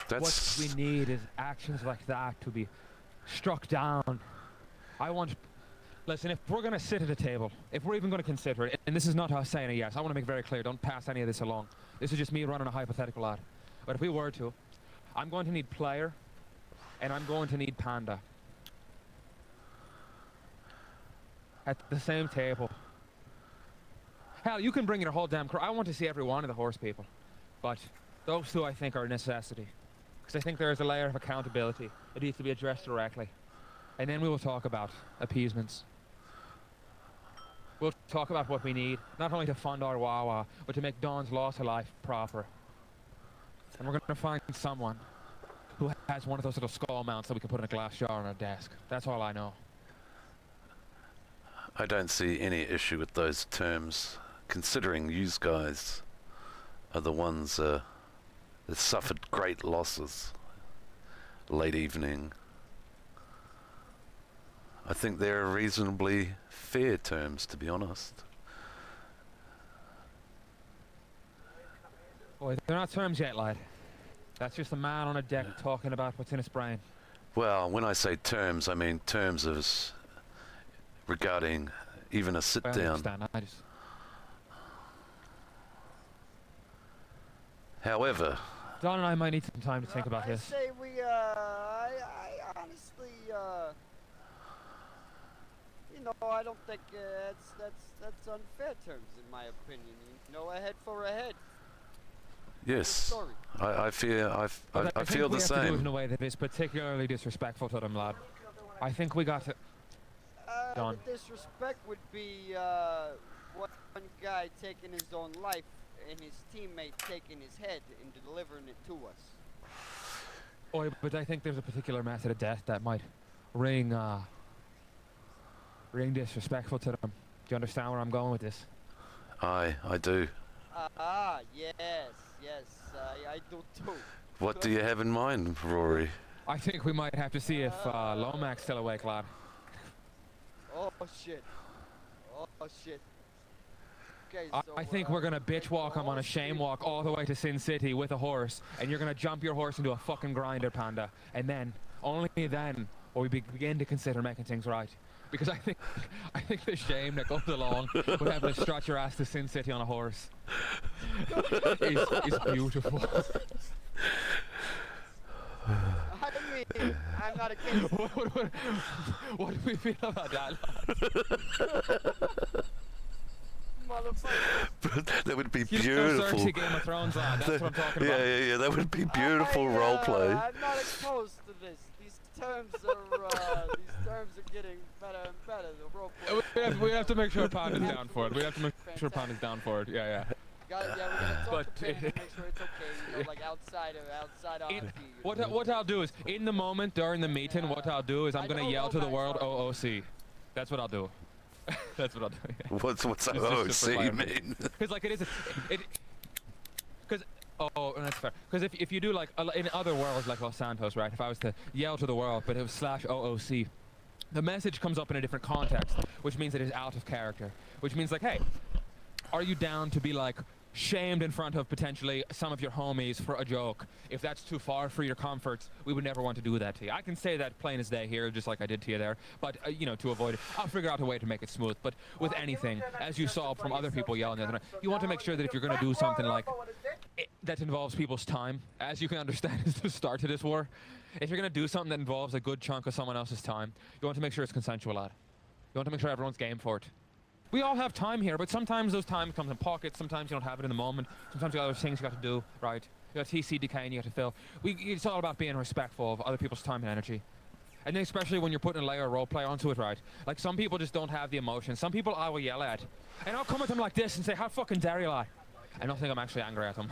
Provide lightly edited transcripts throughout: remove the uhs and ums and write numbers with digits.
What we need is actions like that to be struck down. Listen, if we're going to sit at a table, if we're even going to consider it, and this is not us saying a yes, I want to make very clear, don't pass any of this along. This is just me running a hypothetical ad. But if we were to, I'm going to need player, and I'm going to need panda. At the same table. Hell, you can bring your whole damn crew. I want to see every one of the horse people. But those two I think are a necessity. Because I think there is a layer of accountability that needs to be addressed directly. And then we will talk about appeasements. We'll talk about what we need, not only to fund our Wawa, but to make Dawn's loss of life proper. And we're going to find someone who has one of those little skull mounts that we can put in a glass jar on our desk. That's all I know. I don't see any issue with those terms, considering you guys are the ones that suffered great losses late evening. I think they're reasonably fair terms, to be honest. Boy, they're not terms yet, lad. That's just a man on a deck talking about what's in his brain. Well, when I say terms, I mean terms as regarding even a sit down. However, Don and I might need some time to think about this. I say we, I honestly, you know, I don't think that's unfair terms in my opinion. You know, a head for a head. yes, I feel I the think we have to do it same. in a way that is particularly disrespectful to them, lad. I think we got to... Don. The disrespect would be one guy taking his own life and his teammate taking his head and delivering it to us. Oh, but I think there's a particular method of death that might ring disrespectful to them. Do you understand where I'm going with this? I do. Yes, I do too. What do you have in mind, Rory? I think we might have to see if Lomac's still awake, lad. Oh shit. Okay, so, I think we're gonna bitch walk him on a shame walk all the way to Sin City with a horse, and you're gonna jump your horse into a fucking grinder, panda, and then, only then, will we begin to consider making things right. Because I think the shame that goes along with having to strut your ass to Sin City on a horse is beautiful. I mean, I'm not against what do we feel about that, lad? Motherfucker. That would be You beautiful. Cersei Game of Thrones, lad. That's what I'm talking about. Yeah, that would be beautiful roleplay. I'm not opposed to this. These terms are getting better and better. The roleplay. We have to make sure Pound is down for it. We have to make sure Pound is down for it. Yeah. We're gonna talk to him and make sure it's okay. You know, like outside honesty. What I'll do is, in the moment during the meeting, what I'll do is I'm gonna yell to the world OOC. That's what I'll do. That's what I'll do. Yeah. What's OOC mean? Because like because that's fair. Because if you do like in other worlds like Los Santos, right? If I was to yell to the world, but it was /OOC, the message comes up in a different context, which means it is out of character. Which means like, hey, are you down to be like shamed in front of potentially some of your homies for a joke? If that's too far for your comforts, we would never want to do that to you. I can say that plain as day here, just like I did to you there, but you know, to avoid it, I'll figure out a way to make it smooth. But with anything, as you saw from other people yelling the other night, you want to make sure that if you're going to do something like that involves people's time, as you can understand is the start to this war, if you're going to do something that involves a good chunk of someone else's time, you want to make sure it's consensual, lad. You want to make sure everyone's game for it. We all have time here, but sometimes those time comes in pockets, sometimes you don't have it in the moment, sometimes you got other things you got to do, right? You got TC decaying, you got to fill. It's all about being respectful of other people's time and energy. And then especially when you're putting a layer of roleplay onto it, right? Like some people just don't have the emotion. Some people I will yell at, and I'll come at them like this and say, how fucking dare you lie? I don't think I'm actually angry at them.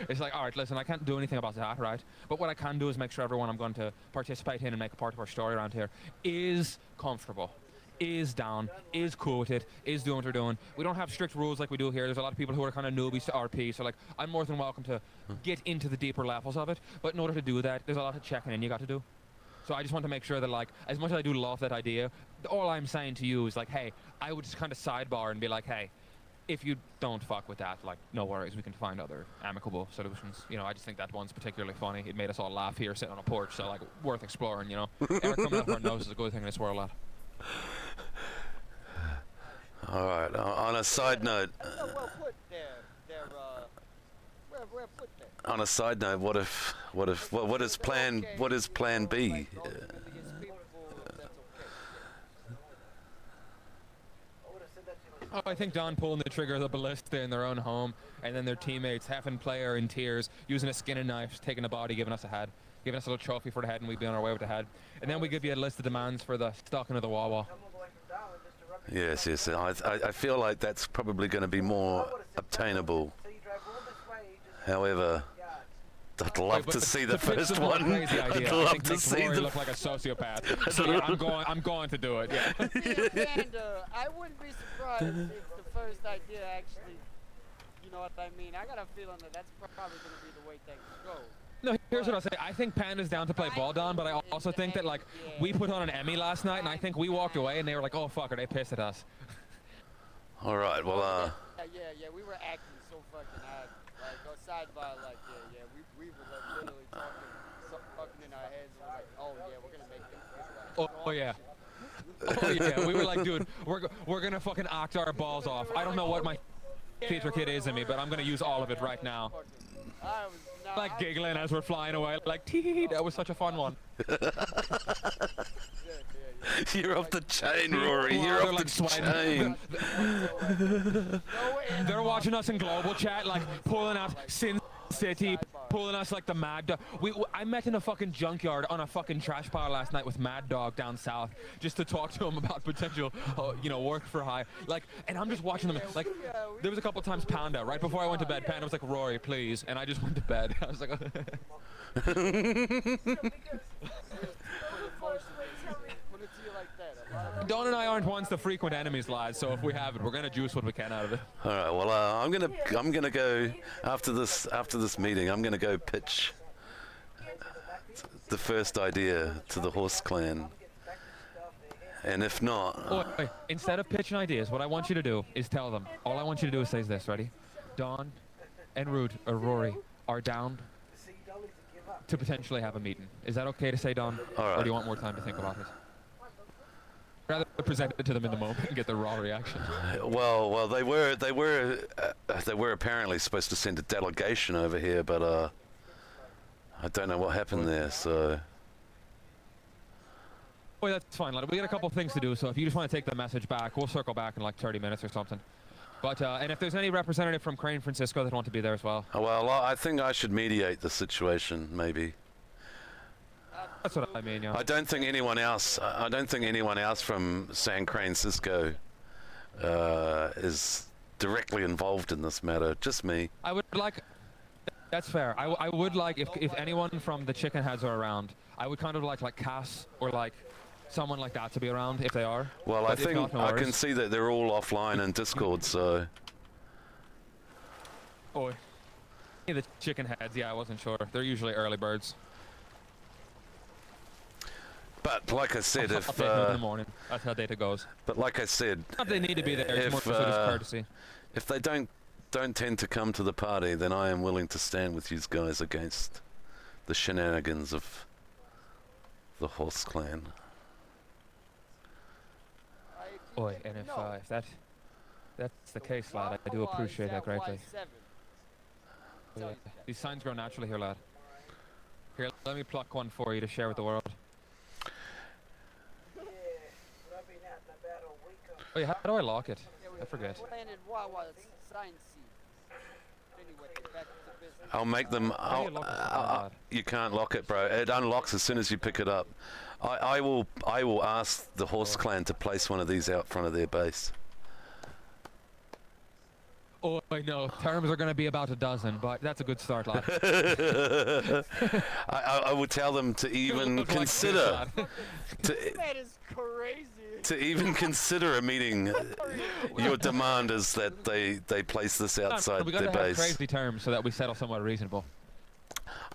It's like, alright, listen, I can't do anything about that, right? But what I can do is make sure everyone I'm going to participate in and make a part of our story around here is comfortable, is down, is cool with it, is doing what they're doing. We don't have strict rules like we do here. There's a lot of people who are kind of newbies to RP, so like, I'm more than welcome to get into the deeper levels of it, but in order to do that, there's a lot of checking in you got to do. So I just want to make sure that, like, as much as I do love that idea, all I'm saying to you is like, hey, I would just kind of sidebar and be like, hey, if you don't fuck with that, like, no worries, we can find other amicable solutions. You know, I just think that one's particularly funny. It made us all laugh here sitting on a porch, so, like, worth exploring, you know. Air coming out of our nose is a good thing in this world, lad. Alright, on a side note... That's not well put there. Well put there. On a side note, what is plan B? Like, those religious people, that's okay. Oh, I think Don pulling the trigger of the ballista in their own home, and then their teammates, having player in tears, using a skinning knife, taking a body, giving us a head, giving us a little trophy for the head, and we'd be on our way with the head. And then we give you a list of demands for the stocking of the Wawa. Yes, yes. I feel like that's probably going to be more obtainable. However, I'd love to see the first one. Crazy idea. I'd I love think to makes see Rory the. look like a sociopath. So yeah, I'm going to do it. Yeah. Panda, I wouldn't be surprised if the first idea actually, you know what I mean? I got a feeling that that's probably going to be the way things go. No, here's what I'll say. I think Panda's down to play ball, Don, but I also think that, like, we put on an Emmy last night, and I think we walked away, and they were like, oh, fuck, are they pissed at us? All right. Well, Yeah, we were acting so fucking hard. Like, go sidebar, like, we were like, literally talking in our heads, and we're like, oh yeah, we're gonna make them feel like, Oh yeah. Oh yeah, we were like, dude, we're gonna fucking act our balls off. I don't know what my theater kid is in me, but I'm gonna use all of it right now. Like giggling as we're flying away, like tee, that was such a fun one. you're off the chain, Rory. You're off the chain. They're watching us in global chat, like pulling out Sin City, pulling us like the Mad Dog. I met in a fucking junkyard on a fucking trash pile last night with Mad Dog down south, just to talk to him about potential, work for hire. Like, and I'm just watching them. Like, there was a couple times Panda right before I went to bed. Panda was like, "Rory, please," and I just went to bed. I was like, Don and I aren't ones to frequent enemies, lads. So if we have it, we're gonna juice what we can out of it. All right. Well, I'm gonna go after this meeting. I'm gonna go pitch the first idea to the Horse Clan, and if not, wait, instead of pitching ideas, what I want you to do is tell them. All I want you to do is say this. Ready? Don and Rory are down to potentially have a meeting. Is that okay to say, Don? All right. Or do you want more time to think about it? Rather present it to them in the moment and get their raw reaction. Well, they were apparently supposed to send a delegation over here, but I don't know what happened there. So. Well, that's fine, lad. We got a couple things to do, so if you just want to take the message back, we'll circle back in like 30 minutes or something. But and if there's any representative from Crane Francisco that want to be there as well. Well, I think I should mediate the situation, maybe. That's what I mean, yeah. I don't think anyone else from San Francisco is directly involved in this matter. Just me. I would like. That's fair. I would like if anyone from the Chicken Heads are around. I would kind of like Cass or like someone like that to be around if they are. Well, but I think not, no I worries. can see that they're all offline in Discord. So. Oh, the Chicken Heads. Yeah, I wasn't sure. They're usually early birds. But like I said, I'll if update them in the morning, that's how data goes. But like I said, Not they need to be there. It's more so just courtesy. if they don't tend to come to the party, then I am willing to stand with you guys against the shenanigans of the Horse Clan. Oi, and if that's the case, lad, I do appreciate that greatly. Yeah. These signs grow naturally here, lad. Here, let me pluck one for you to share with the world. Oh yeah, how do I lock it? I forget. I'll make them. You can't lock it, bro. It unlocks as soon as you pick it up. I will ask the Horse Clan to place one of these out front of their base. Oh, I know. Terms are going to be about a dozen, but that's a good start, lad. I would tell them to even consider. That is crazy. To even consider a meeting, your demand is that they place this outside we their gotta have base. crazy terms so that we settle somewhat reasonable.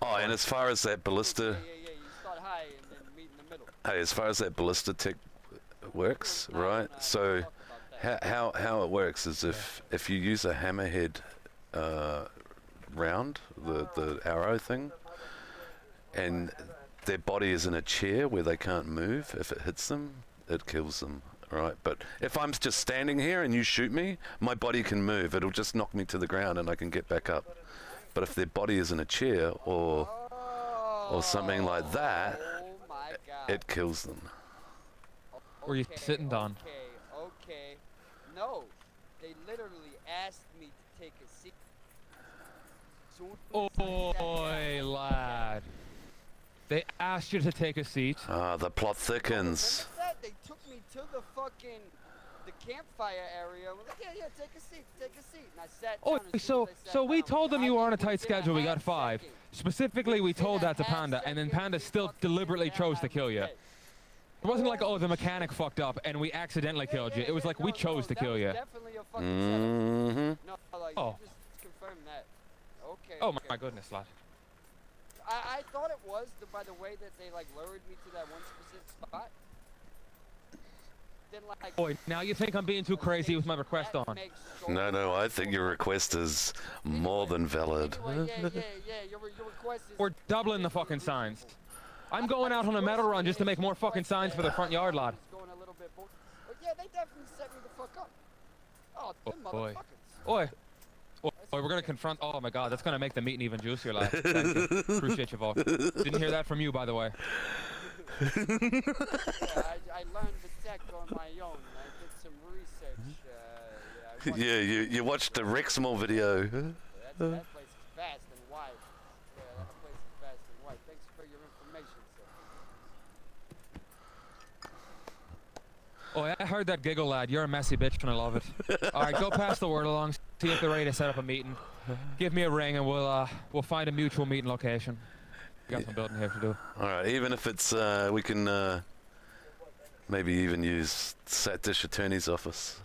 Oh, and as far as that ballista, Yeah. You start high and then meet in the middle. hey, as far as that ballista tech works, right? So How it works is if you use a hammerhead round, the arrow thing, and their body is in a chair where they can't move, if it hits them, it kills them. Right, but if I'm just standing here and you shoot me, my body can move. It'll just knock me to the ground and I can get back up. But if their body is in a chair or something like that, Oh my God. it kills them. Were you sitting down? Okay. No, they literally asked me to take a seat. Soon as I sat Oi, down, lad. They asked you to take a seat. Ah, the plot thickens. Remember that? They took me to the campfire area. We're like, yeah, take a seat. And I sat Oh, down. As soon so as I sat so we down, told them you were on a within tight schedule. We got half 5. second. Specifically, we Within told a that to half Panda, and then second, Panda they still fucking deliberately down, chose I to was kill you. dead. It wasn't like, oh, the mechanic fucked up and we accidentally killed you. It was like we chose to kill you. Definitely a fucking setup. Mm-hmm. No, like, Oh. you just confirmed that. Okay. Oh okay. my goodness, lad. I thought it was by the way that they like lured me to that one specific spot. Then like. Boy, now you think I'm being too crazy with my request that on. makes so No, I much think more your sense. request is more than valid. Anyway, yeah. Your request is. We're doubling the fucking signs. I'm going out on a metal run just to make more fucking signs for the front yard, lad. Going a little bit but yeah, they definitely set me the fuck up. Oh, them Oh, boy. motherfuckers. Oi. Oi, we're gonna confront. Oh my god, that's gonna make the meeting even juicier, lad. Thank you. Appreciate you, Vol. Didn't hear that from you, by the way. Yeah, I learned the tech on my own. I did some research. I watched Yeah, you watched the Rexmore video. that place is fast and wide. Yeah, that place is fast and wide. Thanks for your information, sir. Oh, I heard that giggle, lad. You're a messy bitch, and I love it. All right, go pass the word along. See if they're ready to set up a meeting. Give me a ring, and we'll find a mutual meeting location. We got some building here to do. All right, even if it's we can maybe even use Satdish Attorney's office.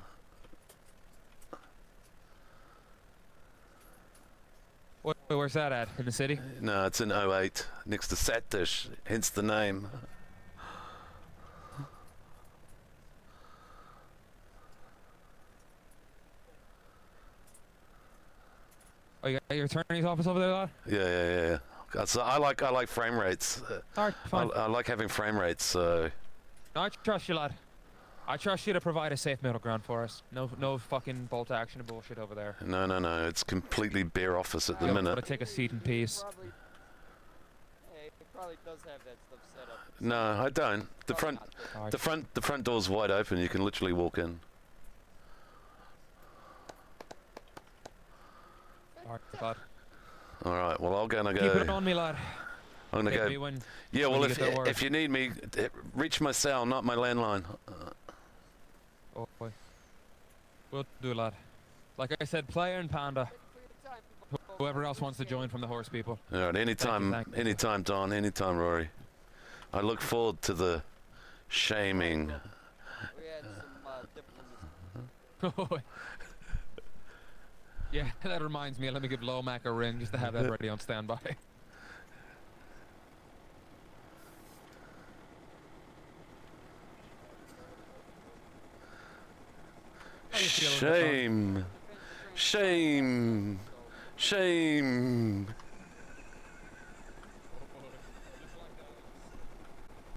Where's that at? In the city? No, it's in 08, next to Satdish, hence the name. Oh, you got your attorney's office over there, lad? Yeah. So I like frame rates. All right, fine. I like having frame rates. So No, I trust you, lad. I trust you to provide a safe middle ground for us. No fucking bolt action and bullshit over there. no, it's completely bare office at the You want to minute. take a seat in peace. Probably, yeah, it probably does have that stuff set up. No, I don't. The Probably front, not. All right. the front door's wide open. You can literally walk in. All right, lad. All right. Well, I'm gonna Keep go. it on me, lad. I'm gonna Hit me go. when Yeah. when Well, you get that word. if you need me, reach my cell, not my landline. Oh boy. We'll do, lad. Like I said, player and Panda. Thank you for your time, people. Whoever else wants to join from the horse people. All right. Anytime, thank you. anytime, Don. Anytime, Rory. I look forward to the shaming. We had some diplomacy. Yeah, that reminds me. Let me give Lomac a ring just to have that ready on standby. How you feeling, Stefan? Shame. Shame. Shame.